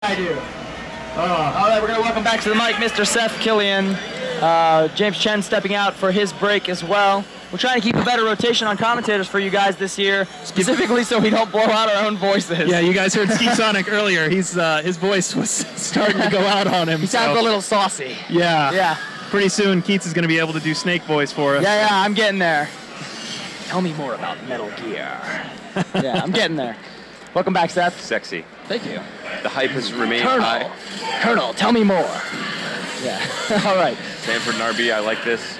I do. All right, we're going to welcome back to the mic Mr. Seth Killian. James Chen stepping out for his break as well. We're trying to keep a better rotation on commentators for you guys this year, specifically so we don't blow out our own voices. Yeah, you guys heard Ski Sonic earlier. He's his voice was starting to go out on him. He sounds a little saucy. Yeah. Yeah. Pretty soon, Keats is going to be able to do Snake voice for us. Yeah, I'm getting there. Tell me more about Metal Gear. Yeah, I'm getting there. Welcome back, Seth. Sexy. Thank you. The hype has remained high. Colonel, tell me more. Yeah. All right. Sandford and RB, I like this.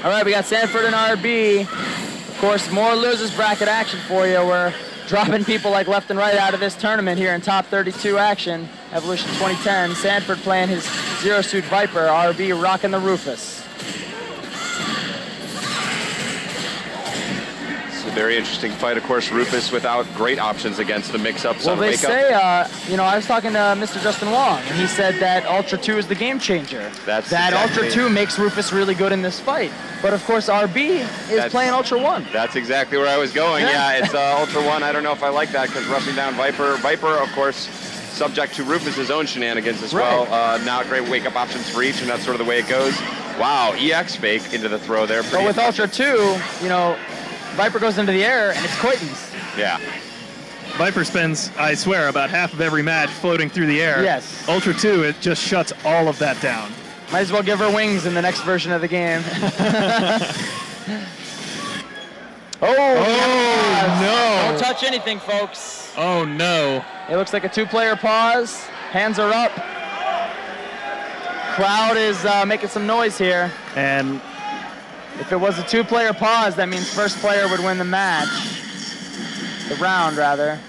All right, we got Sandford and RB. Of course, more losers bracket action for you. We're dropping people like left and right out of this tournament here in top 32 action. Evolution 2010. Sandford playing his Zero Suit Viper. RB rocking the Rufus. Very interesting fight, of course. Rufus without great options against the mix-ups on Wake Up. Well, they say, you know, I was talking to Mr. Justin Wong, and he said that Ultra 2 is the game changer. That exactly. Ultra 2 makes Rufus really good in this fight. But, of course, RB is playing Ultra 1. That's exactly where I was going. Yeah, it's Ultra 1. I don't know if I like that because rushing down Viper. Viper, of course, subject to Rufus's own shenanigans as well. Not great wake-up options for each, and that's sort of the way it goes. Wow, EX fake into the throw there. But with Ultra 2, you know, Viper goes into the air, and it's Coitons. Yeah. Viper spends, I swear, about half of every match floating through the air. Yes. Ultra 2, it just shuts all of that down. Might as well give her wings in the next version of the game. No. Don't touch anything, folks. Oh, no. It looks like a two-player pause. Hands are up. Crowd is making some noise here. And if it was a two-player pause, that means first player would win the match. The round, rather.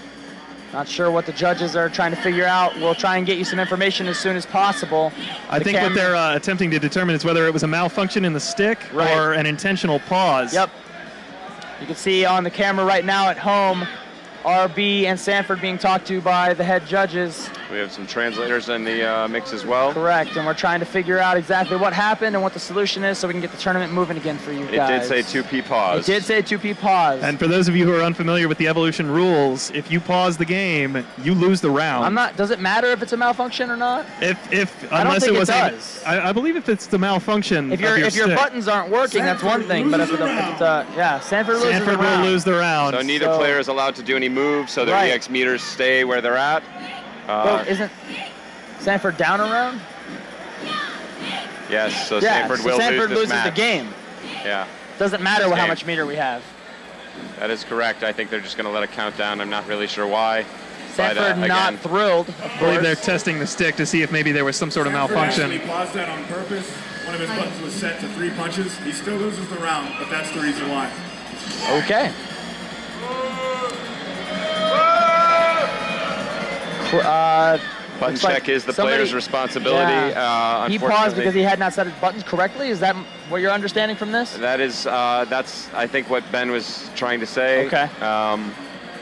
Not sure what the judges are trying to figure out. We'll try and get you some information as soon as possible. I think what they're attempting to determine is whether it was a malfunction in the stick or an intentional pause. Yep. You can see on the camera right now at home, RB and Sandford being talked to by the head judges. We have some translators in the mix as well. Correct, and we're trying to figure out exactly what happened and what the solution is so we can get the tournament moving again for you guys. It did say 2P pause. It did say 2P pause. And for those of you who are unfamiliar with the Evolution rules, if you pause the game, you lose the round. Does it matter if it's a malfunction or not? Unless it was does. I believe if it's the malfunction if your buttons aren't working, that's one thing. But if it's Sandford loses the round. Sandford will lose the round. So neither player is allowed to do any moves, so their EX meters stay where they're at. Well, isn't Sandford down a round? Yes, so Sandford will lose this match. The game. Yeah. Doesn't matter how much meter we have. That is correct. I think they're just going to let it count down. I'm not really sure why. Sandford not thrilled, of course. I believe they're testing the stick to see if maybe there was some sort of malfunction. He paused that on purpose. One of his buttons was set to 3 punches. He still loses the round, but that's the reason why. Okay. Button check is the player's responsibility. Yeah. He paused because he had not set his buttons correctly. Is that what you're understanding from this? That is, that's I think what Ben was trying to say. Okay.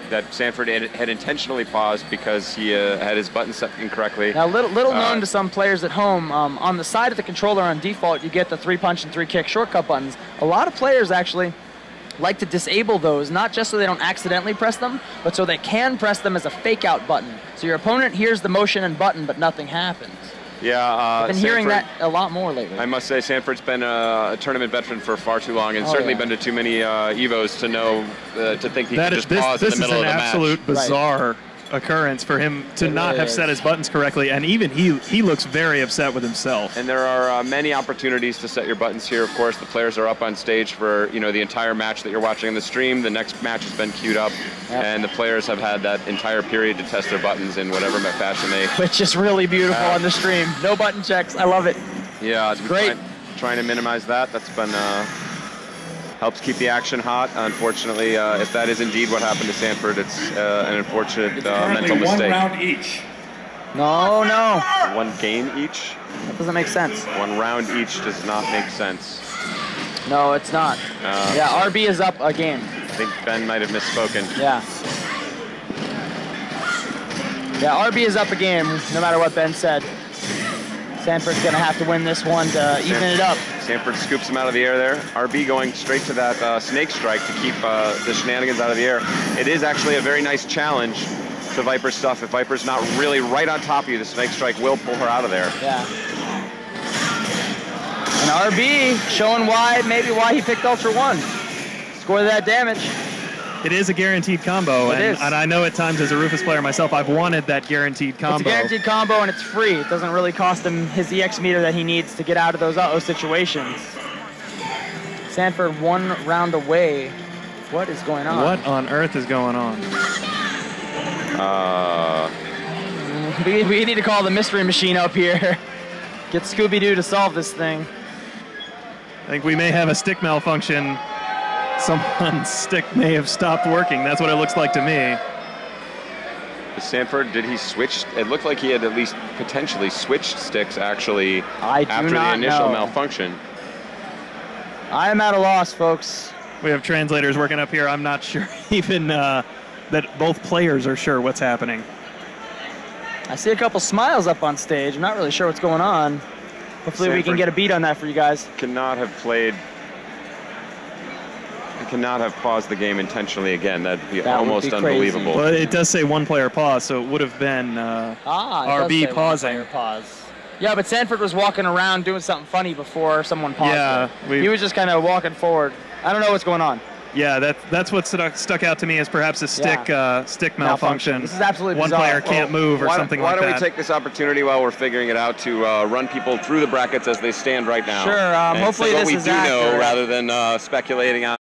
That Sandford had intentionally paused because he had his buttons set incorrectly. Now, little known to some players at home, on the side of the controller on default, you get the 3-punch and 3-kick shortcut buttons. A lot of players actually like to disable those, not just so they don't accidentally press them, but so they can press them as a fake-out button. So your opponent hears the motion and button, but nothing happens. Yeah, I've been hearing that a lot more lately. I must say, Sandford's been a tournament veteran for far too long, and certainly been to too many EVOs to know, to think he could just pause in the middle of the match. This is an absolute bizarre occurrence for him to not have set his buttons correctly, and even he looks very upset with himself. And there are many opportunities to set your buttons here. Of course, the players are up on stage for the entire match that you're watching on the stream. The next match has been queued up, and the players have had that entire period to test their buttons in whatever fashion they. Which is really beautiful on the stream. No button checks. I love it. Yeah, it's great. Trying to minimize that. That's been. Helps keep the action hot. Unfortunately, if that is indeed what happened to Sandford, it's an unfortunate mental mistake. 1 round each. No. 1 game each? That doesn't make sense. 1 round each does not make sense. No, it's not. RB is up a game. I think Ben might have misspoken. Yeah, RB is up a game, no matter what Ben said. Sandford's going to have to win this one to even it up. Sandford scoops him out of the air there. RB going straight to that snake strike to keep the shenanigans out of the air. It is actually a very nice challenge to Viper's stuff. If Viper's not really right on top of you, the snake strike will pull her out of there. Yeah. And RB showing maybe why he picked Ultra 1. Score that damage. It is a guaranteed combo, and I know at times as a Rufus player myself, I've wanted that guaranteed combo. It's a guaranteed combo, and it's free. It doesn't really cost him his EX meter that he needs to get out of those uh-oh situations. Sandford 1 round away. What is going on? What on earth is going on? We need to call the mystery machine up here. Get Scooby-Doo to solve this thing. I think we may have a stick malfunction. Someone's stick may have stopped working. That's what it looks like to me. Sandford, did he switch? It looked like he had at least potentially switched sticks actually after the initial malfunction. I am at a loss, folks. We have translators working up here. I'm not sure even that both players are sure what's happening. I see a couple smiles up on stage. I'm not really sure what's going on. Hopefully we can get a beat on that for you guys. Cannot have paused the game intentionally again. That'd be almost unbelievable. Well, it does say one player pause, so it would have been RB pausing. Pause. Yeah, but Sandford was walking around doing something funny before someone paused. Yeah, he was just kind of walking forward. I don't know what's going on. Yeah, that's what stuck out to me as perhaps a stick malfunction. This is absolutely bizarre. One player can't move or something like that. Why don't we take this opportunity while we're figuring it out to run people through the brackets as they stand right now? Sure. Hopefully this is accurate. What we do know rather than speculating on.